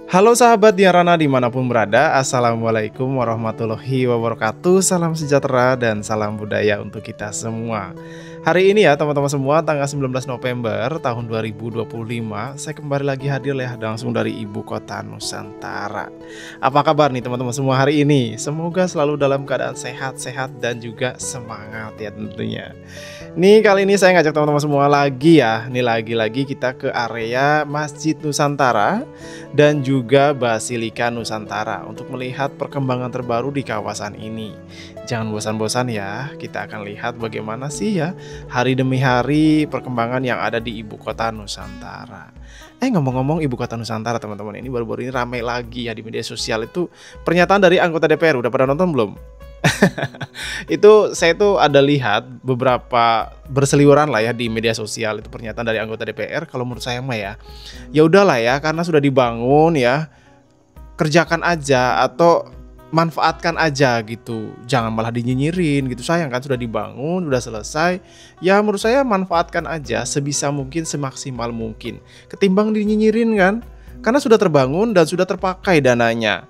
Halo sahabat Diarana dimanapun berada, Assalamualaikum warahmatullahi wabarakatuh. Salam sejahtera dan salam budaya untuk kita semua. Hari ini ya teman-teman semua, tanggal 19 November tahun 2025, saya kembali lagi hadir ya langsung dari ibu kota Nusantara. Apa kabar nih teman-teman semua hari ini? Semoga selalu dalam keadaan sehat-sehat dan juga semangat ya tentunya. Nih kali ini saya ngajak teman-teman semua lagi ya. Nih lagi-lagi kita ke area Masjid Nusantara dan juga Basilika Nusantara untuk melihat perkembangan terbaru di kawasan ini. Jangan bosan-bosan ya, kita akan lihat bagaimana sih ya hari demi hari perkembangan yang ada di ibu kota Nusantara. Ngomong-ngomong ibu kota Nusantara teman-teman, ini baru-baru ini ramai lagi ya di media sosial itu pernyataan dari anggota DPR. Udah pada nonton belum? Itu saya tuh ada lihat beberapa berseliweran lah ya di media sosial, itu pernyataan dari anggota DPR. Kalau menurut saya mah ya udahlah ya, karena sudah dibangun ya, kerjakan aja atau manfaatkan aja gitu, jangan malah dinyinyirin gitu. Sayang kan, sudah dibangun, sudah selesai ya, menurut saya manfaatkan aja sebisa mungkin, semaksimal mungkin, ketimbang dinyinyirin kan, karena sudah terbangun dan sudah terpakai dananya,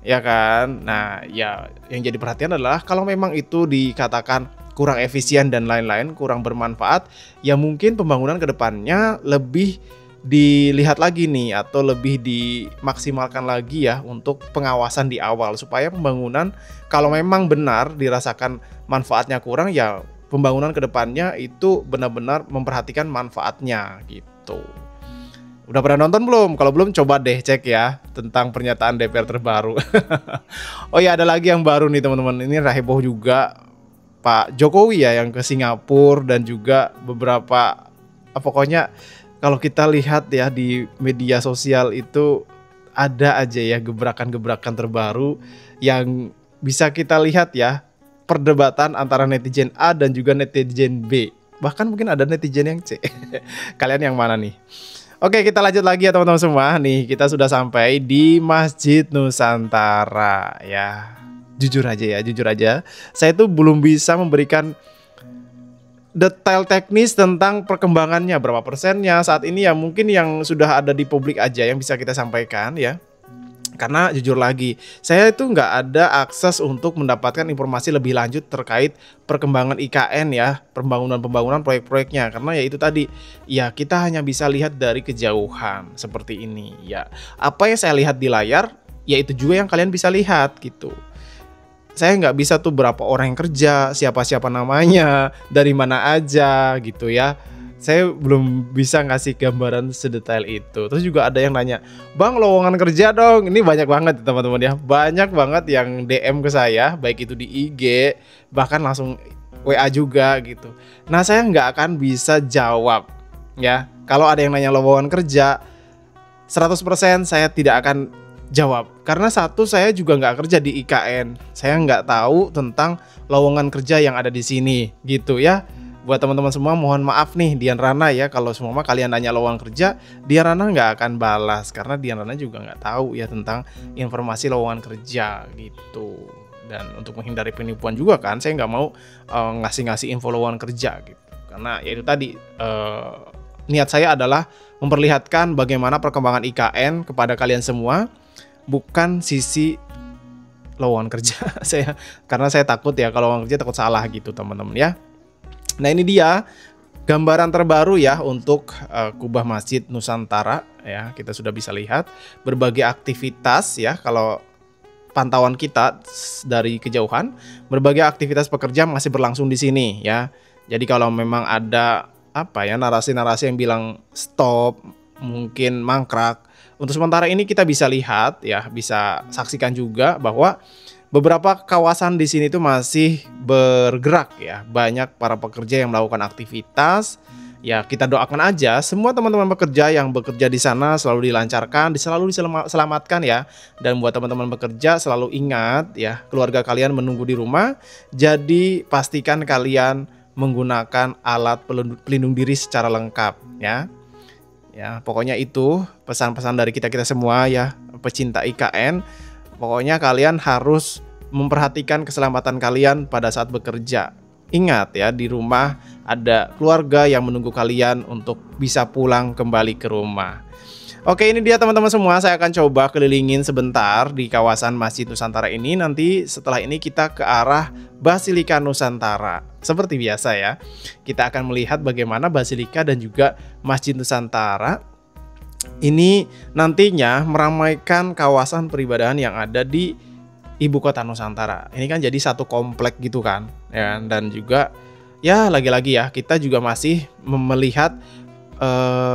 ya kan. Nah ya, yang jadi perhatian adalah kalau memang itu dikatakan kurang efisien dan lain-lain, kurang bermanfaat, ya mungkin pembangunan kedepannya lebih dilihat lagi nih, atau lebih dimaksimalkan lagi ya untuk pengawasan di awal, supaya pembangunan kalau memang benar dirasakan manfaatnya kurang, ya pembangunan kedepannya itu benar-benar memperhatikan manfaatnya gitu. Udah pernah nonton belum? Kalau belum coba deh cek ya tentang pernyataan DPR terbaru. Oh ya, ada lagi yang baru nih teman-teman. Ini heboh juga, Pak Jokowi ya yang ke Singapura, dan juga beberapa pokoknya kalau kita lihat ya di media sosial itu ada aja ya gebrakan-gebrakan terbaru yang bisa kita lihat ya, perdebatan antara netizen A dan juga netizen B. Bahkan mungkin ada netizen yang C. Kalian yang mana nih? Oke, kita lanjut lagi ya teman-teman semua. Nih, kita sudah sampai di Masjid Nusantara ya. Jujur aja, saya tuh belum bisa memberikan detail teknis tentang perkembangannya, berapa persennya saat ini ya, mungkin yang sudah ada di publik aja yang bisa kita sampaikan ya. Karena jujur lagi, saya itu nggak ada akses untuk mendapatkan informasi lebih lanjut terkait perkembangan IKN ya, pembangunan proyek-proyeknya. Karena ya itu tadi, ya kita hanya bisa lihat dari kejauhan seperti ini ya. Apa yang saya lihat di layar, ya itu juga yang kalian bisa lihat gitu. Saya nggak bisa tuh berapa orang yang kerja, siapa-siapa namanya, dari mana aja gitu ya. Saya belum bisa ngasih gambaran sedetail itu. Terus juga ada yang nanya, "Bang, lowongan kerja dong." Ini banyak banget teman-teman ya. Banyak banget yang DM ke saya, baik itu di IG, bahkan langsung WA juga gitu. Nah, saya nggak akan bisa jawab ya. Kalau ada yang nanya lowongan kerja, 100% saya tidak akan jawab. Karena satu, saya juga nggak kerja di IKN. Saya nggak tahu tentang lowongan kerja yang ada di sini gitu ya. Buat teman-teman semua, mohon maaf nih Dian Rana ya, kalau semua kalian nanya lowongan kerja, Dian Rana nggak akan balas, karena Dian Rana juga nggak tahu ya tentang informasi lowongan kerja gitu. Dan untuk menghindari penipuan juga kan, saya nggak mau ngasih info lowongan kerja gitu. Karena ya itu tadi, niat saya adalah memperlihatkan bagaimana perkembangan IKN kepada kalian semua, bukan sisi lowongan kerja saya, karena saya takut ya kalau lowongan kerja takut salah gitu teman-teman ya. Nah, ini dia gambaran terbaru ya untuk kubah Masjid Nusantara ya. Kita sudah bisa lihat berbagai aktivitas ya, kalau pantauan kita dari kejauhan, berbagai aktivitas pekerja masih berlangsung di sini ya. Jadi kalau memang ada narasi-narasi yang bilang stop, mungkin mangkrak, untuk sementara ini kita bisa lihat ya, bisa saksikan juga bahwa beberapa kawasan di sini tuh masih bergerak ya. Banyak para pekerja yang melakukan aktivitas. Ya, kita doakan aja semua teman-teman pekerja yang bekerja di sana selalu dilancarkan, selalu diselamatkan ya. Dan buat teman-teman bekerja, selalu ingat ya, keluarga kalian menunggu di rumah. Jadi pastikan kalian menggunakan alat pelindung diri secara lengkap ya. Ya, pokoknya itu pesan-pesan dari kita semua ya, pecinta IKN. Pokoknya kalian harus memperhatikan keselamatan kalian pada saat bekerja. Ingat ya, di rumah ada keluarga yang menunggu kalian untuk bisa pulang kembali ke rumah. Oke, ini dia teman-teman semua, saya akan coba kelilingin sebentar di kawasan Masjid Nusantara ini. Nanti setelah ini kita ke arah Basilika Nusantara. Seperti biasa ya, kita akan melihat bagaimana Basilika dan juga Masjid Nusantara ini nantinya meramaikan kawasan peribadahan yang ada di Ibu Kota Nusantara. Ini kan jadi satu komplek gitu kan, ya. Dan juga ya lagi-lagi ya, kita juga masih melihat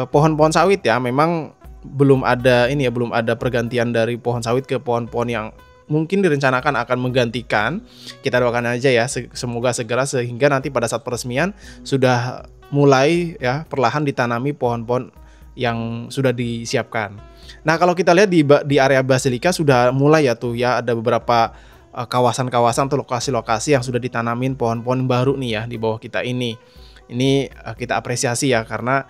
pohon-pohon sawit ya. Memang belum ada ini ya, belum ada pergantian dari pohon sawit ke pohon-pohon yang mungkin direncanakan akan menggantikan. Kita doakan aja ya, semoga segera sehingga nanti pada saat peresmian sudah mulai ya perlahan ditanami pohon-pohon yang sudah disiapkan. Nah, kalau kita lihat di area Basilika sudah mulai ya tuh ya, ada beberapa kawasan-kawasan atau lokasi-lokasi yang sudah ditanamin pohon-pohon baru nih ya di bawah kita ini. Ini kita apresiasi ya, karena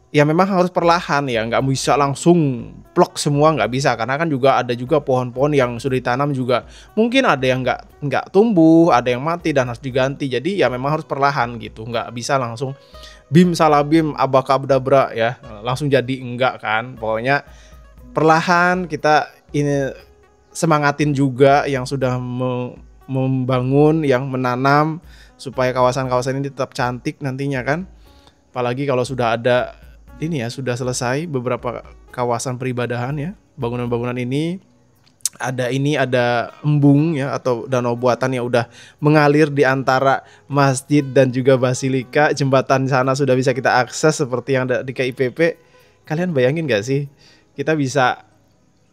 ya memang harus perlahan ya, nggak bisa langsung plok semua, nggak bisa, karena kan juga ada juga pohon-pohon yang sudah ditanam juga mungkin ada yang nggak tumbuh, ada yang mati dan harus diganti. Jadi ya memang harus perlahan gitu, nggak bisa langsung bim salah bim abakadabra ya langsung jadi, enggak kan. Pokoknya perlahan kita ini semangatin juga yang sudah membangun, yang menanam supaya kawasan-kawasan ini tetap cantik nantinya kan. Apalagi kalau sudah ada ini ya, sudah selesai beberapa kawasan peribadahan ya, bangunan-bangunan ini ada embung ya atau danau buatan yang udah mengalir di antara masjid dan juga basilika. Jembatan sana sudah bisa kita akses seperti yang ada di KIPP. Kalian bayangin gak sih, kita bisa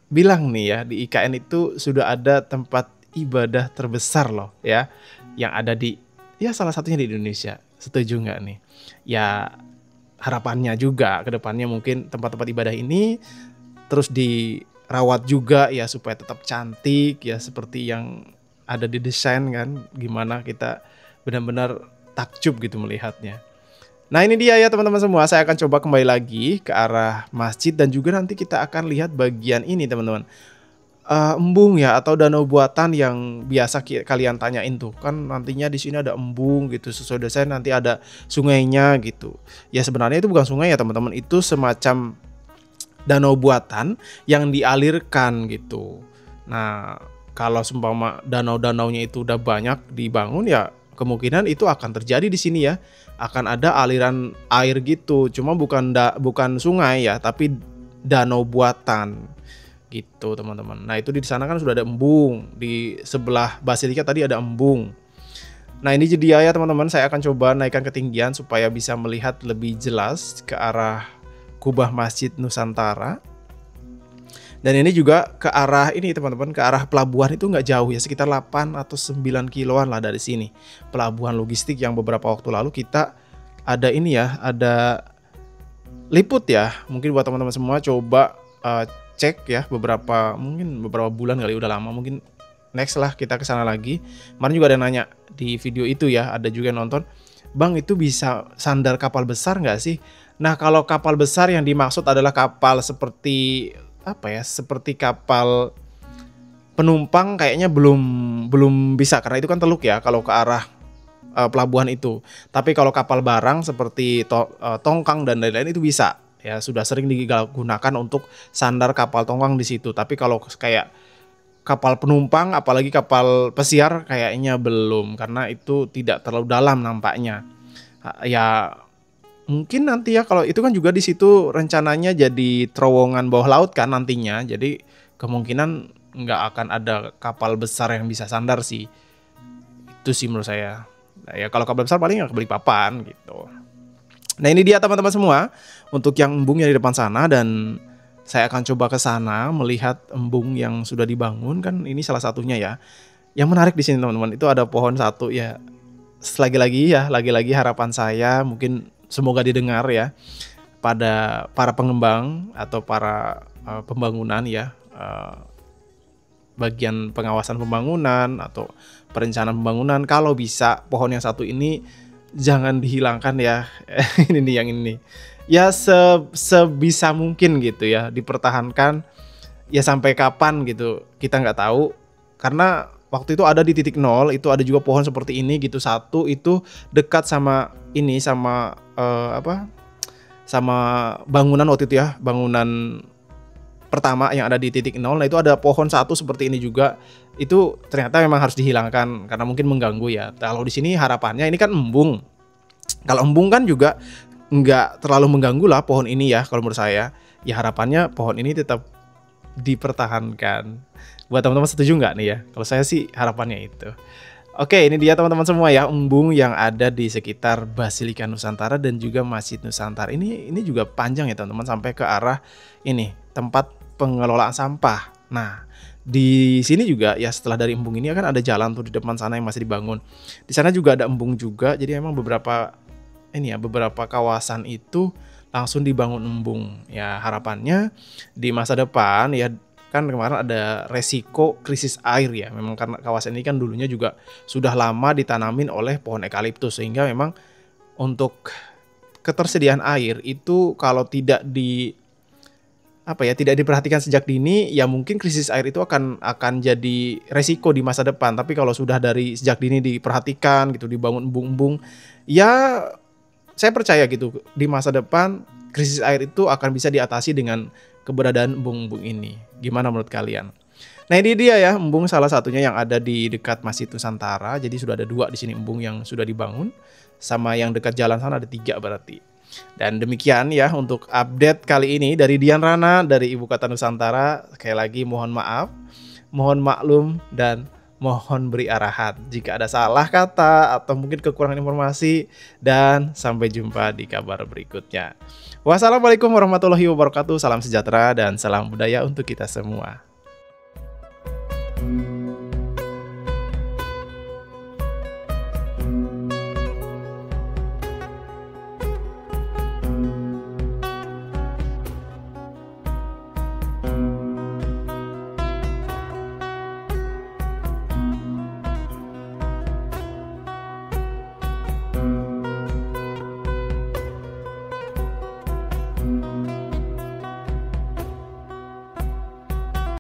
bilang nih ya, di IKN itu sudah ada tempat ibadah terbesar loh ya, yang ada di ya salah satunya di Indonesia. Setuju nggak nih? Ya harapannya juga ke depannya mungkin tempat-tempat ibadah ini terus dirawat juga ya supaya tetap cantik ya, seperti yang ada di desain kan. Gimana kita benar-benar takjub gitu melihatnya. Nah, ini dia ya teman-teman semua, saya akan coba kembali lagi ke arah masjid dan juga nanti kita akan lihat bagian ini teman-teman. Embung ya atau danau buatan yang biasa kalian tanyain tuh kan, nantinya di sini ada embung gitu sesuai desain, nanti ada sungainya gitu. Ya sebenarnya itu bukan sungai ya teman-teman, itu semacam danau buatan yang dialirkan gitu. Nah, kalau seumpama danau-danaunya itu udah banyak dibangun ya kemungkinan itu akan terjadi di sini ya. Akan ada aliran air gitu. Cuma bukan sungai ya, tapi danau buatan gitu teman-teman. Nah, itu di sana kan sudah ada embung. Di sebelah Basilika tadi ada embung. Nah, ini jadi ya teman-teman, saya akan coba naikkan ketinggian supaya bisa melihat lebih jelas ke arah kubah Masjid Nusantara. Dan ini juga ke arah ini teman-teman, ke arah pelabuhan itu nggak jauh ya, sekitar 8 atau 9 kiloan lah dari sini. Pelabuhan logistik yang beberapa waktu lalu kita ada ini ya, ada liput ya. Mungkin buat teman-teman semua coba cek ya, mungkin beberapa bulan kali, udah lama, mungkin next lah kita ke sana lagi. Kemarin juga ada yang nanya di video itu ya, ada juga yang nonton, "Bang, itu bisa sandar kapal besar nggak sih?" Nah, kalau kapal besar yang dimaksud adalah kapal seperti apa ya? Seperti kapal penumpang kayaknya belum bisa, karena itu kan teluk ya kalau ke arah pelabuhan itu. Tapi kalau kapal barang seperti tongkang dan lain-lain itu bisa. Ya sudah sering digunakan untuk sandar kapal tongkang di situ. Tapi kalau kayak kapal penumpang, apalagi kapal pesiar, kayaknya belum, karena itu tidak terlalu dalam nampaknya. Ya mungkin nanti ya, kalau itu kan juga di situ rencananya jadi terowongan bawah laut kan nantinya. Jadi kemungkinan nggak akan ada kapal besar yang bisa sandar sih. Itu sih menurut saya. Nah, ya kalau kapal besar paling nggak ke Balikpapan gitu. Nah, ini dia teman-teman semua untuk yang embungnya di depan sana, dan saya akan coba ke sana melihat embung yang sudah dibangun kan, ini salah satunya ya. Yang menarik di sini teman-teman, itu ada pohon satu ya. Lagi-lagi harapan saya mungkin semoga didengar ya pada para pengembang atau para pembangunan ya, bagian pengawasan pembangunan atau perencanaan pembangunan, kalau bisa pohon yang satu ini jangan dihilangkan ya. Ini nih yang ini ya, sebisa mungkin gitu ya dipertahankan ya, sampai kapan gitu kita nggak tahu, karena waktu itu ada di titik nol itu ada juga pohon seperti ini gitu, satu itu dekat sama ini, sama sama bangunan waktu itu ya, bangunan pertama yang ada di titik nol. Nah itu ada pohon satu seperti ini juga, itu ternyata memang harus dihilangkan karena mungkin mengganggu ya. Kalau di sini harapannya ini kan embung. Kalau embung kan juga nggak terlalu mengganggu lah pohon ini ya kalau menurut saya. Ya harapannya pohon ini tetap dipertahankan. Buat teman-teman setuju nggak nih ya? Kalau saya sih harapannya itu. Oke, ini dia teman-teman semua ya, embung yang ada di sekitar Basilika Nusantara dan juga Masjid Nusantara. Ini juga panjang ya teman-teman, sampai ke arah ini tempat pengelolaan sampah. Nah, di sini juga ya setelah dari embung ini kan ada jalan tuh di depan sana yang masih dibangun. Di sana juga ada embung juga. Jadi emang beberapa kawasan itu langsung dibangun embung. Ya harapannya di masa depan ya, kan kemarin ada resiko krisis air ya. Memang karena kawasan ini kan dulunya juga sudah lama ditanamin oleh pohon eukaliptus, sehingga memang untuk ketersediaan air itu kalau tidak diperhatikan sejak dini ya mungkin krisis air itu akan jadi resiko di masa depan. Tapi kalau sudah dari sejak dini diperhatikan gitu, dibangun embung-embung, ya saya percaya gitu di masa depan krisis air itu akan bisa diatasi dengan keberadaan embung-embung ini. Gimana menurut kalian? Nah ini dia ya, embung salah satunya yang ada di dekat Masjid Nusantara. Jadi sudah ada 2 di sini embung yang sudah dibangun, sama yang dekat jalan sana ada 3 berarti. Dan demikian ya untuk update kali ini dari Dian Rana dari Ibu Kota Nusantara. Sekali lagi mohon maaf, mohon maklum, dan mohon beri arahan jika ada salah kata atau mungkin kekurangan informasi, dan sampai jumpa di kabar berikutnya. Wassalamualaikum warahmatullahi wabarakatuh. Salam sejahtera dan salam budaya untuk kita semua.